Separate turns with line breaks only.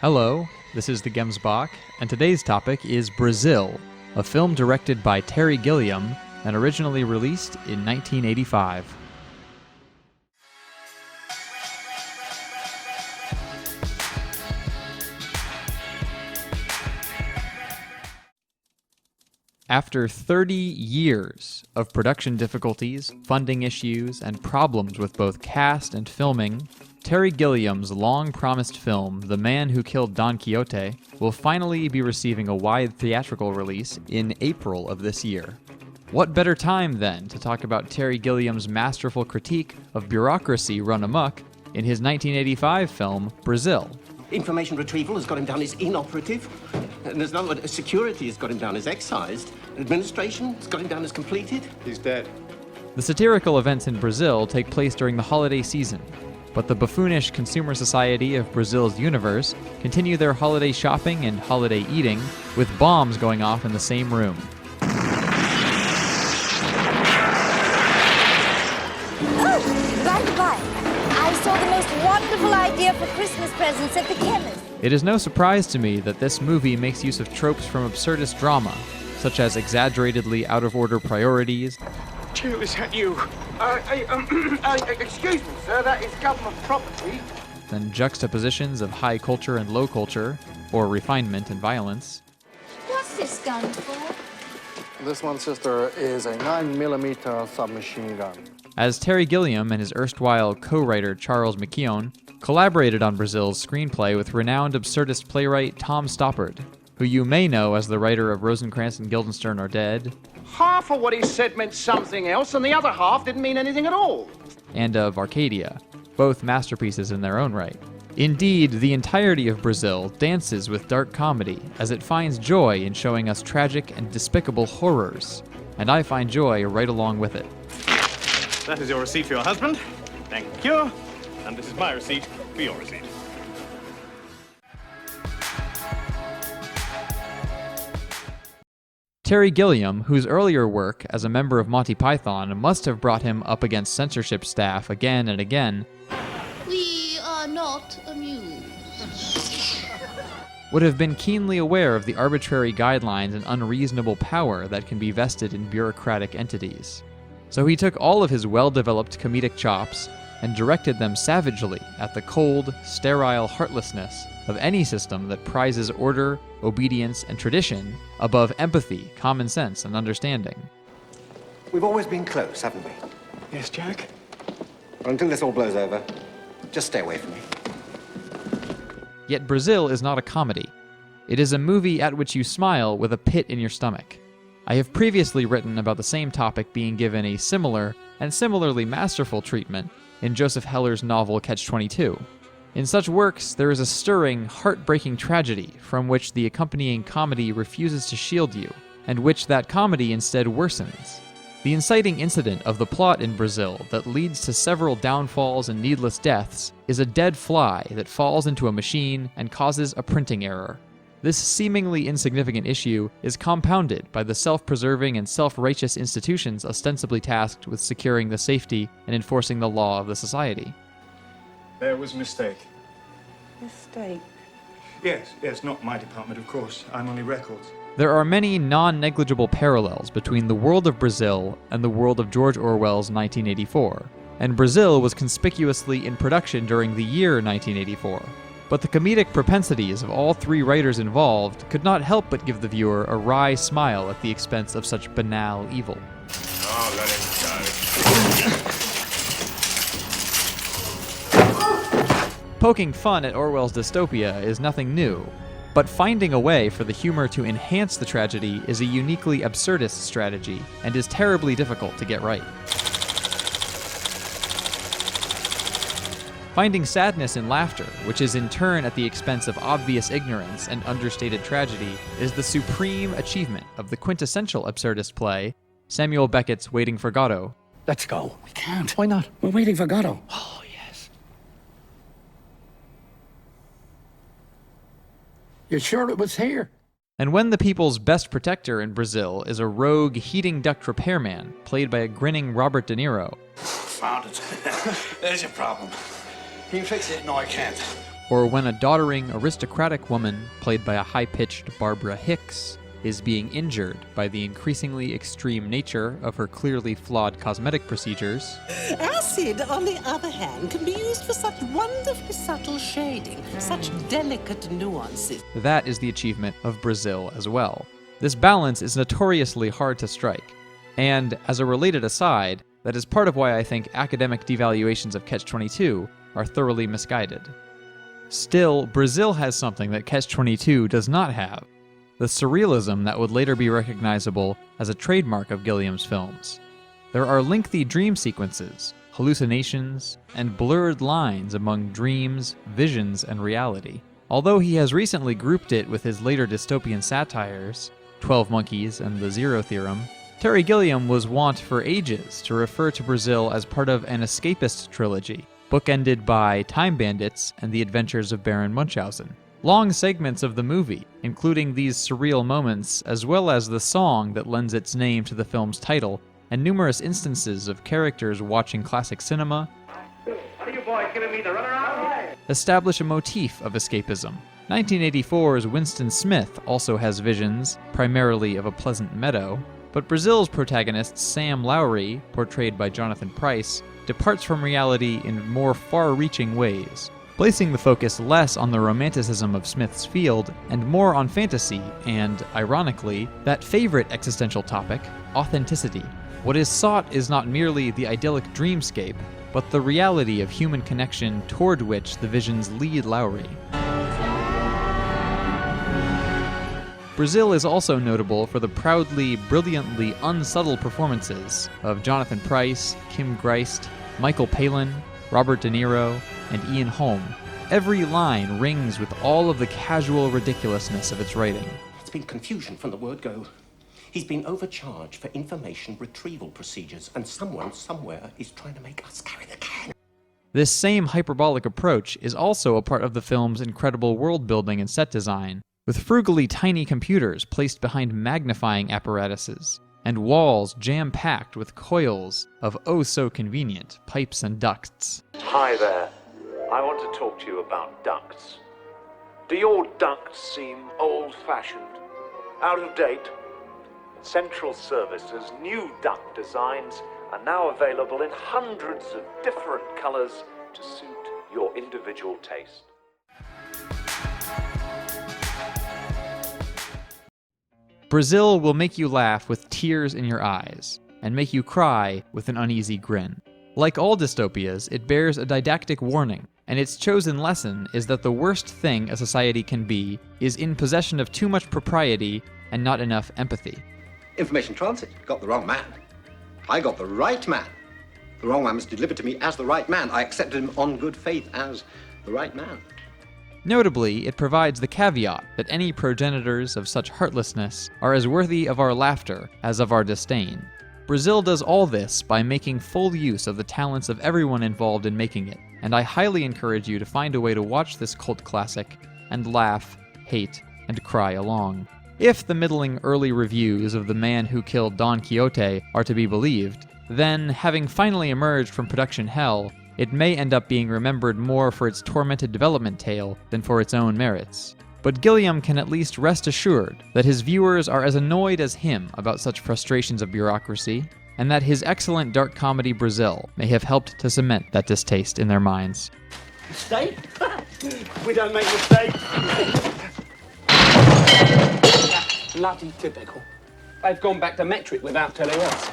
Hello, this is the Gemsbok, and today's topic is Brazil, a film directed by Terry Gilliam and originally released in 1985. After 30 years of production difficulties, funding issues, and problems with both cast and filming, Terry Gilliam's long-promised film, The Man Who Killed Don Quixote, will finally be receiving a wide theatrical release in April of this year. What better time, then, to talk about Terry Gilliam's masterful critique of bureaucracy run amok in his 1985 film, Brazil.
Information retrieval has got him down as inoperative, and there's another one, security has got him down as excised, administration has got him down as completed.
He's dead.
The satirical events in Brazil take place during the holiday season, but the buffoonish consumer society of Brazil's universe continue their holiday shopping and holiday eating with bombs going off in the same room.
Oh, by the by, I saw the most wonderful idea for Christmas presents at the chemist.
It is no surprise to me that this movie makes use of tropes from absurdist drama, such as exaggeratedly out-of-order priorities.
Jill, is that you? Excuse me, sir, that is government property.
And juxtapositions of high culture and low culture, or refinement and violence.
What's this gun for?
This one, sister, is a 9mm submachine gun.
As Terry Gilliam and his erstwhile co-writer Charles McKeown collaborated on Brazil's screenplay with renowned absurdist playwright Tom Stoppard, who you may know as the writer of Rosencrantz and Guildenstern Are Dead,
Half of what he said meant something else, and the other half didn't mean anything at all.
and of Arcadia, both masterpieces in their own right. Indeed, the entirety of Brazil dances with dark comedy as it finds joy in showing us tragic and despicable horrors, and I find joy right along with it.
That is your receipt for your husband. Thank you. And this is my receipt for your receipt.
Terry Gilliam, whose earlier work as a member of Monty Python must have brought him up against censorship staff again and again,
We are not amused.
would have been keenly aware of the arbitrary guidelines and unreasonable power that can be vested in bureaucratic entities. So he took all of his well-developed comedic chops and directed them savagely at the cold, sterile heartlessness of any system that prizes order, obedience, and tradition above empathy, common sense, and understanding.
We've always been close, haven't we?
Yes, Jack?
Well, until this all blows over, just stay away from me.
Yet Brazil is not a comedy. It is a movie at which you smile with a pit in your stomach. I have previously written about the same topic being given a similar and similarly masterful treatment in Joseph Heller's novel Catch-22. In such works, there is a stirring, heartbreaking tragedy from which the accompanying comedy refuses to shield you, and which that comedy instead worsens. The inciting incident of the plot in Brazil that leads to several downfalls and needless deaths is a dead fly that falls into a machine and causes a printing error. This seemingly insignificant issue is compounded by the self-preserving and self-righteous institutions ostensibly tasked with securing the safety and enforcing the law of the society.
There was a mistake.
Mistake.
Yes, not my department, of course. I'm only records.
There are many non-negligible parallels between the world of Brazil and the world of George Orwell's 1984, and Brazil was conspicuously in production during the year 1984. But the comedic propensities of all three writers involved could not help but give the viewer a wry smile at the expense of such banal evil.
Oh, let him go.
Poking fun at Orwell's dystopia is nothing new, but finding a way for the humor to enhance the tragedy is a uniquely absurdist strategy and is terribly difficult to get right. Finding sadness in laughter, which is in turn at the expense of obvious ignorance and understated tragedy, is the supreme achievement of the quintessential absurdist play, Samuel Beckett's Waiting for Godot.
Let's go. We can't. Why not? We're waiting for Godot. Oh, yes. You're sure it was here?
And when the people's best protector in Brazil is a rogue heating duct repairman, played by a grinning Robert De Niro.
Found it. There's your problem. Can you fix it? No, I can't.
or when a doddering, aristocratic woman, played by a high-pitched Barbara Hicks, is being injured by the increasingly extreme nature of her clearly flawed cosmetic procedures.
Acid, on the other hand, can be used for such wonderfully subtle shading, such delicate nuances.
That is the achievement of Brazil as well. This balance is notoriously hard to strike. And, as a related aside, that is part of why I think academic devaluations of Catch-22 are thoroughly misguided. Still, Brazil has something that Catch-22 does not have: the surrealism that would later be recognizable as a trademark of Gilliam's films. There are lengthy dream sequences, hallucinations, and blurred lines among dreams, visions, and reality. Although he has recently grouped it with his later dystopian satires, 12 Monkeys and The Zero Theorem, Terry Gilliam was wont for ages to refer to Brazil as part of an escapist trilogy, bookended by Time Bandits and The Adventures of Baron Munchausen. Long segments of the movie, including these surreal moments, as well as the song that lends its name to the film's title, and numerous instances of characters watching classic cinema, establish a motif of escapism. 1984's Winston Smith also has visions, primarily of a pleasant meadow, but Brazil's protagonist, Sam Lowry, portrayed by Jonathan Pryce, departs from reality in more far-reaching ways, placing the focus less on the romanticism of Smith's field and more on fantasy and, ironically, that favorite existential topic, authenticity. What is sought is not merely the idyllic dreamscape, but the reality of human connection toward which the visions lead Lowry. Brazil is also notable for the proudly, brilliantly unsubtle performances of Jonathan Pryce, Kim Greist, Michael Palin, Robert De Niro, and Ian Holm. Every line rings with all of the casual ridiculousness of its writing.
It's been confusion from the word go. He's been overcharged for information retrieval procedures, and someone somewhere is trying to make us carry the can.
This same hyperbolic approach is also a part of the film's incredible world building and set design, with frugally tiny computers placed behind magnifying apparatuses, and walls jam-packed with coils of oh-so-convenient pipes and ducts.
Hi there. I want to talk to you about ducts. Do your ducts seem old-fashioned, out of date? Central Services' new duct designs are now available in hundreds of different colors to suit your individual taste.
Brazil will make you laugh with tears in your eyes, and make you cry with an uneasy grin. Like all dystopias, it bears a didactic warning, and its chosen lesson is that the worst thing a society can be is in possession of too much propriety and not enough empathy.
Information transit. Got the wrong man. I got the right man. The wrong man was delivered to me as the right man. I accepted him on good faith as the right man.
Notably, it provides the caveat that any progenitors of such heartlessness are as worthy of our laughter as of our disdain. Brazil does all this by making full use of the talents of everyone involved in making it, and I highly encourage you to find a way to watch this cult classic and laugh, hate, and cry along. If the middling early reviews of The Man Who Killed Don Quixote are to be believed, then, having finally emerged from production hell, it may end up being remembered more for its tormented development tale than for its own merits. But Gilliam can at least rest assured that his viewers are as annoyed as him about such frustrations of bureaucracy, and that his excellent dark comedy Brazil may have helped to cement that distaste in their minds.
Mistake? We don't make mistakes. Bloody typical. They've gone back to metric without telling us.